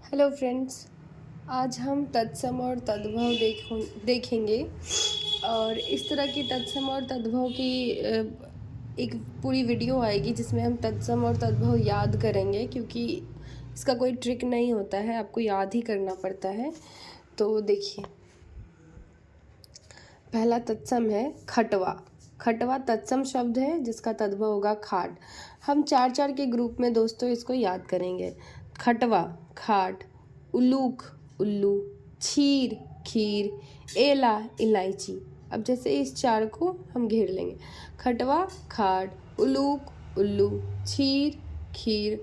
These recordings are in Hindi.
Hello friends. आज हम तत्सम और तद्भव देखेंगे और इस तरह की तत्सम और तद्भव की एक पूरी वीडियो आएगी जिसमें हम तत्सम और तद्भव याद करेंगे, क्योंकि इसका कोई ट्रिक नहीं होता है, आपको याद ही करना पड़ता है। तो देखिए, पहला तत्सम है खटवा। खटवा तत्सम शब्द है जिसका तद्भव होगा खाट। हम चार चार के ग्रुप में दोस्तों इसको याद करेंगे। खटवा खाट, उलूक उल्लू, छीर खीर, एला इलायची। अब जैसे इस चार को हम घेर लेंगे। खटवा खाट, उलूक उल्लू, छीर खीर,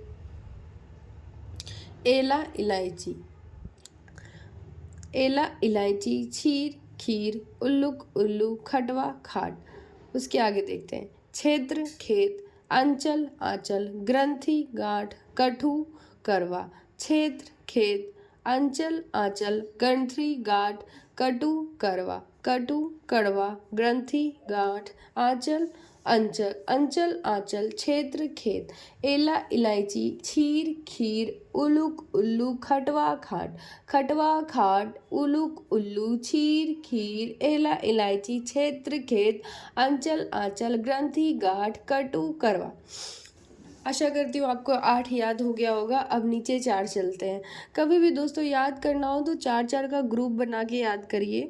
एला इलायची। एला इलायची, छीर खीर, उल्लुक उल्लू, खटवा खाट। उसके आगे देखते हैं। क्षेत्र खेत, अंचल आंचल, ग्रंथि गांठ, कठु करवा। क्षेत्र खेत, अंचल आंचल, ग्रंथि गांठ, कटु करवा। कटु कड़वा, ग्रंथि गांठ, आंचल अंचल, अंचल आंचल, क्षेत्र खेत, एला इलायची, छीर खीर, उलुक उल्लू, खटवा खाट। खटवा खाट, उलुक उल्लू, छीर खीर, एला इलायची, क्षेत्र खेत, अंचल आंचल, ग्रंथि गांठ, कटु करवा। आशा करती हूँ आपको 8 याद हो गया होगा। अब नीचे 4 चलते हैं। कभी भी दोस्तों याद करना हो तो 4 4 का ग्रुप बना के याद करिए।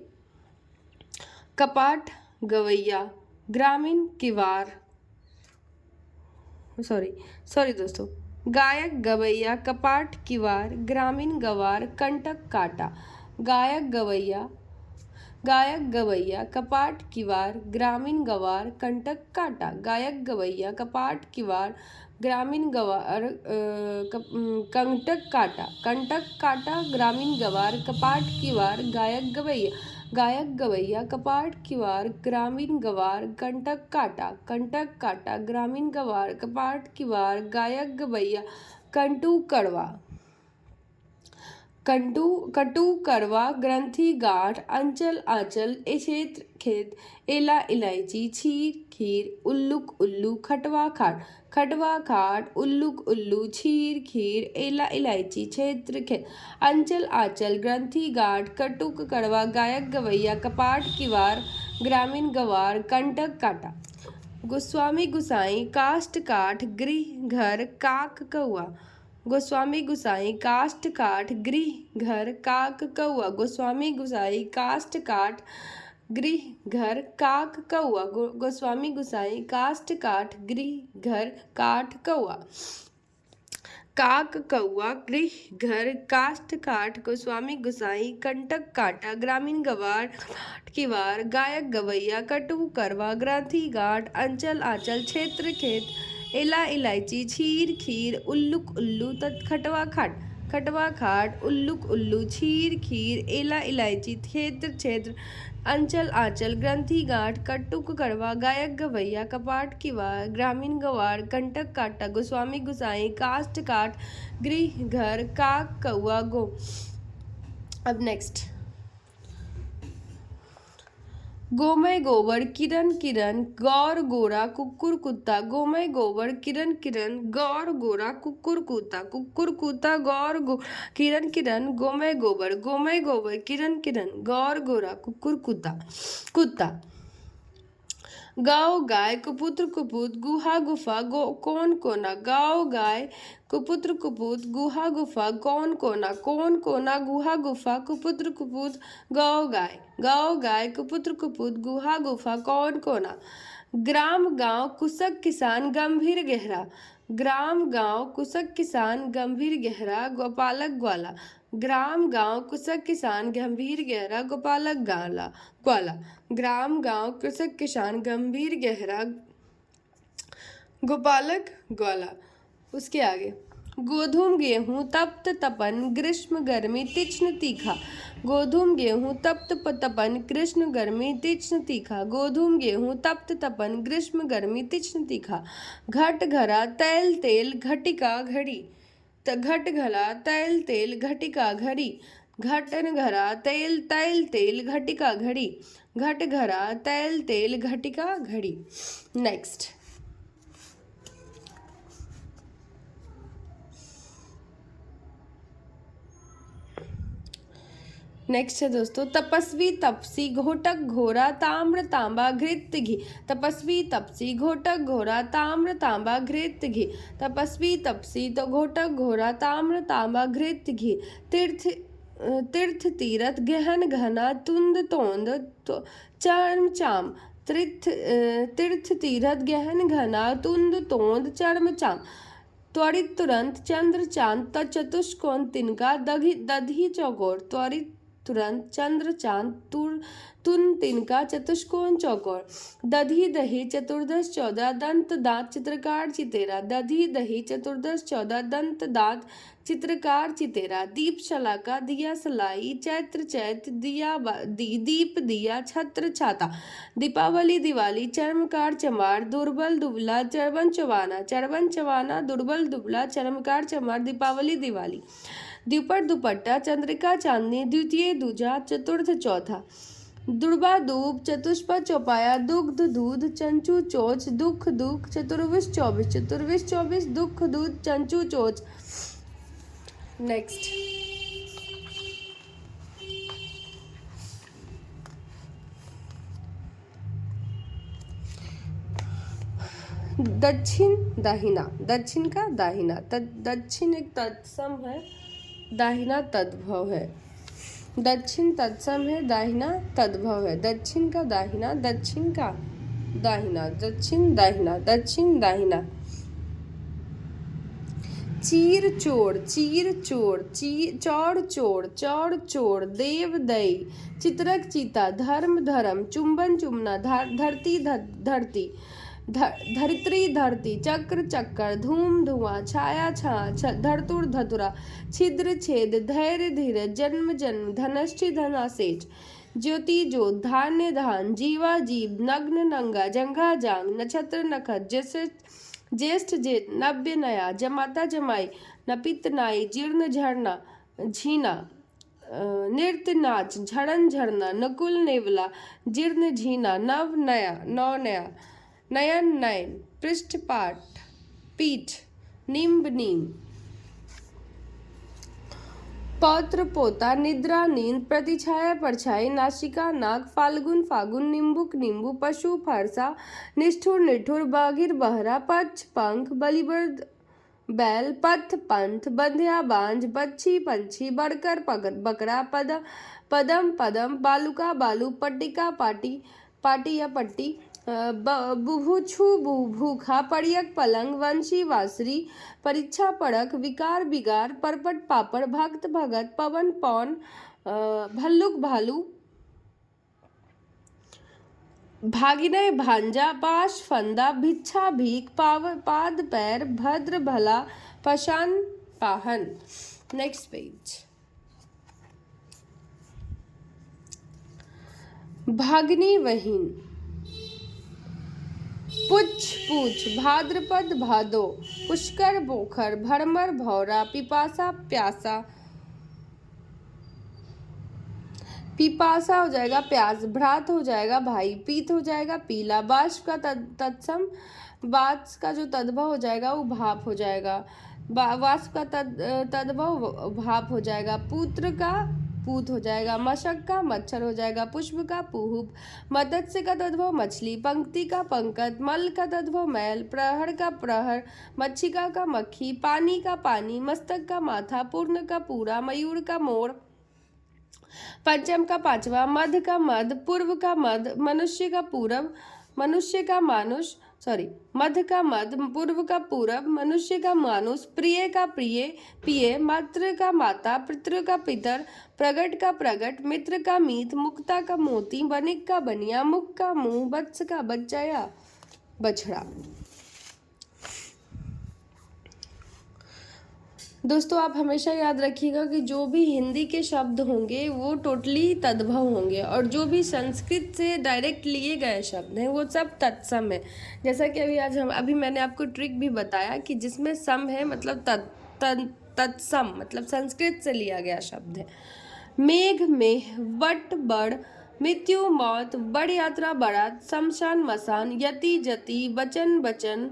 कपाट गवैया, ग्रामीण किवार, सॉरी दोस्तों, गायक गवैया, कपाट किवार, ग्रामीण गवार, कंटक काटा। गायक गवैया, गायक गवैया, कपाट किवार, ग्रामीण गवार, कंटक काटा। गायक गवैया, कपाट किवार, ग्रामीण गवार, कंटक काटा। कंटक काटा, ग्रामीण गवार, कपाट किवार, गायक गवैया। गायक गवैया, कपाट किवार, ग्रामीण गवार, कंटक काटा। कंटक काटा, ग्रामीण गवार, कपाट किवार, गायक गवैया, कंटू कड़वा। कटु करवा, ग्रंथि गांठ, अंचल आंचल, क्षेत्र खेत, एला इलायची, छीर खीर, उल्लुक उल्लू, खटवा खाट। खटवा खाट, उल्लुक उल्लू, छीर खीर, एला इलायची, क्षेत्र खेत, अंचल आंचल, ग्रंथि गांठ, कटुक कड़वा, गायक गवैया, कपाट किवार, ग्रामीण गवार, कंटक काटा। गोस्वामी गुसाई, काष्ठ काठ, गृह घर, काक कौआ। गोस्वामी गुसाई, काष्ठ काठ, गृह घर, काक कौआ। गोस्वामी गुसाई, काष्ठ काठ, गृह घर, काक कौआ। गोस्वामी गुसाई, काष्ठ काठ, गृह घर, काठ कौआ। काक कौआ, गृह घर, काष्ठ काठ, गोस्वामी गुसाई, कंटक काटा, ग्रामीण गवार, किवार, गायक गवैया, कटु करवा, ग्रंथि गांठ, अंचल आंचल, क्षेत्र खेत, एला इलायची, छीर खीर, उल्लुक उल्लू, खटवा खाट। खटवा खाट, उल्लुक उल्लू, छीर खीर, एला इलायची, क्षेत्र क्षेत्र, अंचल आंचल, ग्रंथि गांठ, कटुक कड़वा, गायक गवैया, कपाट किवार, ग्रामीण गवार, कंटक काटा। गोस्वामी गुसाई, काष्ठ काठ, गृह घर, काक कौआ गो। अब नेक्स्ट, गोमय गोबर, किरण किरण, गौर गोरा, कुक्कुर कुत्ता। गोमय गोबर, किरण किरण, गौर गोरा, कुक्कुर कुत्ता। कुक्कुर कुत्ता, गौर गो, किरण किरण, गोमय गोबर। गोमय गोबर, किरण किरण, गौर गोरा, कुक्कुर कुत्ता। कुत्ता। गाँव गाय, कुपुत्र कुपुत, गुहा गुफा, कौन कोना। गाँव गाय, कुपुत्र कुपुत, गुहा गुफा, कौन कोना। कौन कोना, गुहा गुफा, कुपुत्र कुपुत, गाँव गाय। गाँव गाय, कुपुत्र कुपुत, गुहा गुफा, कौन कोना। ग्राम गांव, कुशक किसान, गंभीर गहरा। ग्राम गांव, कुशक किसान, गंभीर गहरा, गोपालक ग्वाला। ग्राम गांव, कुशक किसान, गंभीर गहरा, गोपालक ग्वाला ग्वाला। ग्राम गांव, कुशक किसान, गंभीर गहरा, गोपालक ग्वाला। उसके आगे, गोधूम गेहूं, तप्त तपन, ग्रीष्म गर्मी, तीक्ष्ण तीखा। गोधूम गेहूं, तप्त तपन, ग्रीष्म गर्मी, तीक्ष्ण तीखा। गोधूम गेहूं, तप्त तपन, ग्रीष्म गर्मी, तीक्ष्ण तीखा। घट घरा, तैल तेल, घटिका घड़ी। घट घला, तैल तेल, घटिका घड़ी। घटन घरा, तैल तैल तेल, घटिका घड़ी। घट घरा, तैल तेल, घटिका घड़ी। नेक्स्ट, नेक्स्ट है दोस्तों तपस्वी तपसी घोटक घोरा ताम्र तांबा घृत घी। तपस्वी तपसी घोटक घोरा ताम्र तांबा घृत घी। तपस्वी तपसी तो घोटक घोरा ताम्र तांबा घृत घी। तीर्थ तीर्थ तीरथ गहन घना तुंद तोंद चर्म चाम। तीर्थ तीरथ गहन घना तुंद तोंद चर्म चाम। त्वरित तुरंत चंद्र चांद चतुष्कोण तिनका दधी चौकोर। त्वरित तुरंत चंद्र चांद तुन तिनका चतुष्कोण चौकोर। दधी दही चतुर्दश 14 दंत दांत चित्रकार चितेरा। दधी दही चतुर्दश 14 दंत दांत चित्रकार चितेरा। दीप शलाका दिया सलाई चैत्र चैत दीप दिया छत्र छाता। दीपावली दिवाली चर्मकार चमार दुर्बल दुबला चरवन चवाना। चरवन चवाना दुर्बल दुबला चर्मकार चमार दीपावली दिवाली। द्विपद दुपट्टा चंद्रिका चांदनी द्वितीय दूजा चतुर्थ चौथा। दुर्बा दूब चतुष्पद चौपाया दुग्ध दूध चंचू चोच दुख दुख चतुर्विश 24। चतुर्विश 24 दुख दूध चंचू चोच। नेक्स्ट दक्षिण दाहिना। दक्षिण का दाहिना दक्षिण एक तत्सम है, दाहिना तद्भव है। दक्षिण तत्सम है, दाहिना तद्भव है। दक्षिण का दाहिना दक्षिण का दाहिना दक्षिण दाहिना दक्षिण दाहिना। चीर चोर चौड़ चोर चौड़ चोर देव दई। चित्रक चीता धर्म धर्म चुंबन चुमना धरती धरती धरित्री धरती। चक्र चक्कर धूम धुआं छाया छां धरतुर धतुरा। छिद्र छेद धैर्य धीरज जन्म जन्म धनष्टि धनासेच। ज्योति ज्योत धान्य धान जीवा जीव नग्न नंगा जंघा जांग। नक्षत्र नखत ज्येष्ठ जेठ नव्य नया। जमाता जमाई नपित नाई जीर्ण झरना झीना। नृत्य नाच झड़न झरना नकुल नेवला जीर्ण झीना। नव नया नौ नया नयन नयन पृष्ठ पाठ पीठ निम्ब नीम। पौत्र पोता निद्रा नींद प्रतिछाया परछाई नासिका नाक फाल्गुन फागुन निम्बुक नींबू पशु फरसा निष्ठुर निठुर बागिर बहरा पक्ष पंख बलिबर्द बैल पथ पंथ बंध्या बांझ बच्छी पंछी बड़कर बकरा पदम पदम बालुका बालू पट्टिका पाटी पाटी या पट्टी। बुभुक्षु भूखा पड़ियक पलंग वंशी वासरी परीक्षा पड़क विकार बिगार परपट पापड़ भक्त भगत पवन पौन भल्लुक भालू भागिनय भांजा पाश फंदा भिक्षा भीख पाद पैर भद्र भला पशान पाहन। Next page. भागनी वहीन पुछ पूछ भाद्रपद भादो पुष्कर बोखर भरमर भौरा पिपासा प्यासा। पिपासा हो जाएगा प्यास। भ्रात हो जाएगा भाई। पीत हो जाएगा पीला। बाष्प का तत्सम बाष्प का जो तद्भव हो जाएगा वो भाप हो जाएगा। वाष्प का तद्भव भाप हो जाएगा। पुत्र का पूत हो जाएगा। मशक का मच्छर हो जाएगा। पुष्प का पुहुप। मत्स्य का तद्भव मछली। पंक्ति का पंकज। मल का तद्भव मैल। प्रहर का प्रहर। मच्छिका का मक्खी। पानी का पानी। मस्तक का माथा। पूर्ण का पूरा। मयूर का मोर। पंचम का पांचवा। मध का मध। पूर्व का मध। मनुष्य का पूरब। मनुष्य का मानुष मध का मध। पूर्व का पूरब। मनुष्य का मानुष। प्रिय का प्रिय पिय। मातृ का माता। पितृ का पितर। प्रगट का प्रगट। मित्र का मीत। मुक्ता का मोती। बनिक का बनिया। मुख का मुंह। वत्स का बच्चा या बछड़ा। दोस्तों आप हमेशा याद रखिएगा कि जो भी हिंदी के शब्द होंगे वो टोटली तद्भव होंगे और जो भी संस्कृत से डायरेक्ट लिए गए शब्द हैं वो सब तत्सम है। जैसा कि अभी मैंने आपको ट्रिक भी बताया कि जिसमें सम है मतलब तत्सम मतलब संस्कृत से लिया गया शब्द है। मेघ मेह वट बड़ मृत्यु मौत बड़ यात्रा बारात शमशान मसान यति जति बचन बचन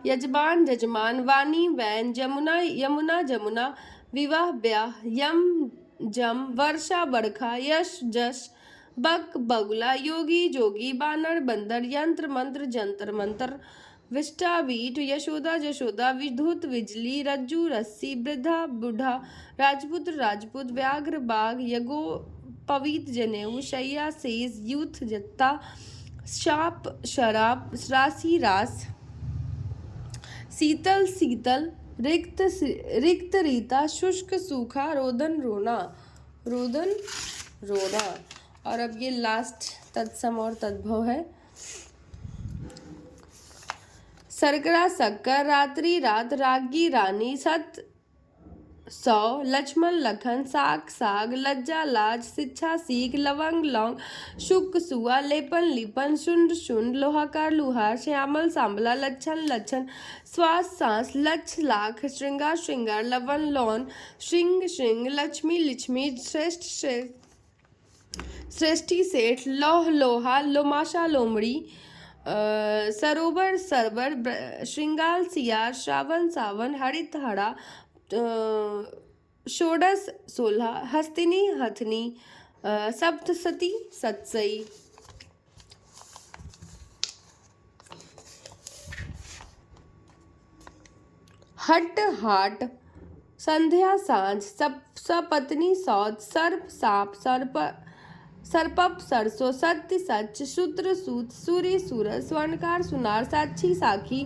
यजमान जजमान वाणी वैन जमुना यमुना जमुना विवाह ब्याह यम जम वर्षा बरखा यश जश बक बगुला योगी जोगी बानर बंदर यंत्र मंत्र जंतर मंतर विष्टा बीट यशोदा जशोदा विधुत बिजली रज्जू रस्सी वृद्धा बूढ़ा राजपुत्र राजपूत व्याघ्र बाघ यगो पवित जनेऊ शैया सेज यूथ जत्ता शाप शराब राशि रास शीतल शीतल रिक्त रीता शुष्क सूखा रोदन रोना रोदन रोना। और अब ये लास्ट तत्सम और तद्भव है। सरकरा शक्कर रात्रि रात रागी रानी सत सौ लक्ष्मण लखन साग साग लज्जा लाज शिक्षा सीख लवंग लौंग शुक सुआ लेपन लिपन शुंड शुंड लोहाकार लुहार श्यामल सांबला लच्छन लच्छन श्वास सांस लक्ष लाख श्रृंगार श्रृंगार लवन लौन श्रृंग श्रृंग लक्ष्मी लिच्छमी श्रेष्ठ श्रेष्ठी सेठ लोह लोहा लोमाशा लोमड़ी सरोवर सरवर श्रृंगार सियार श्रावण सावन हरित हरा षोडश सोलह हस्तिनी हथनी सप्तसती सत्सई। हट हाट संध्या सांझ सपत्नी सौद सर्प साप सर्पप सरसों सत्य सच शूद्र सूत सूर्य सूरज स्वर्णकार सुनार साक्षी साखी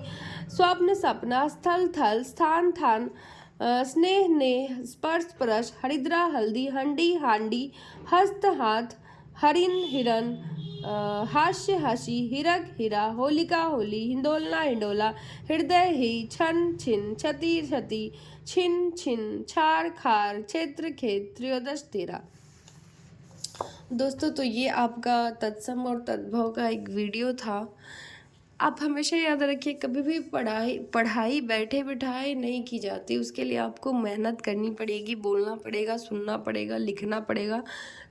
स्वप्न सपना स्थल थल स्थान थान स्नेह नेह स्पर्श स्पर्श हरिद्रा हल्दी हंडी हांडी हस्त हाथ हरिन हिरन हास्य हसी हिरक हिरा होलिका होली हिंदोलना हिंडोला हृदय ही छन छिन छति छति छिन छिन छार खार क्षेत्र खेत त्रयोदश तेरा। दोस्तों तो ये आपका तत्सम और तद्भव का एक वीडियो था। आप हमेशा याद रखिए कभी भी पढ़ाई बैठे बिठाए नहीं की जाती, उसके लिए आपको मेहनत करनी पड़ेगी, बोलना पड़ेगा, सुनना पड़ेगा, लिखना पड़ेगा,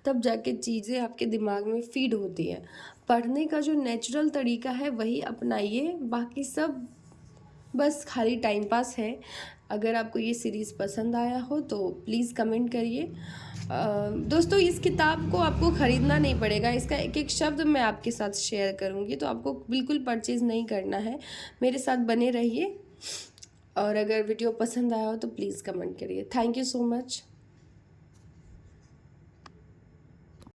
तब जाके चीज़ें आपके दिमाग में फीड होती है। पढ़ने का जो नेचुरल तरीका है वही अपनाइए, बाकी सब बस खाली टाइम पास है। अगर आपको ये सीरीज़ पसंद आया हो तो प्लीज़ कमेंट करिए। दोस्तों इस किताब को आपको ख़रीदना नहीं पड़ेगा, इसका एक एक शब्द मैं आपके साथ शेयर करूँगी, तो आपको बिल्कुल परचेज़ नहीं करना है, मेरे साथ बने रहिए। और अगर वीडियो पसंद आया हो तो प्लीज़ कमेंट करिए। Thank you so much.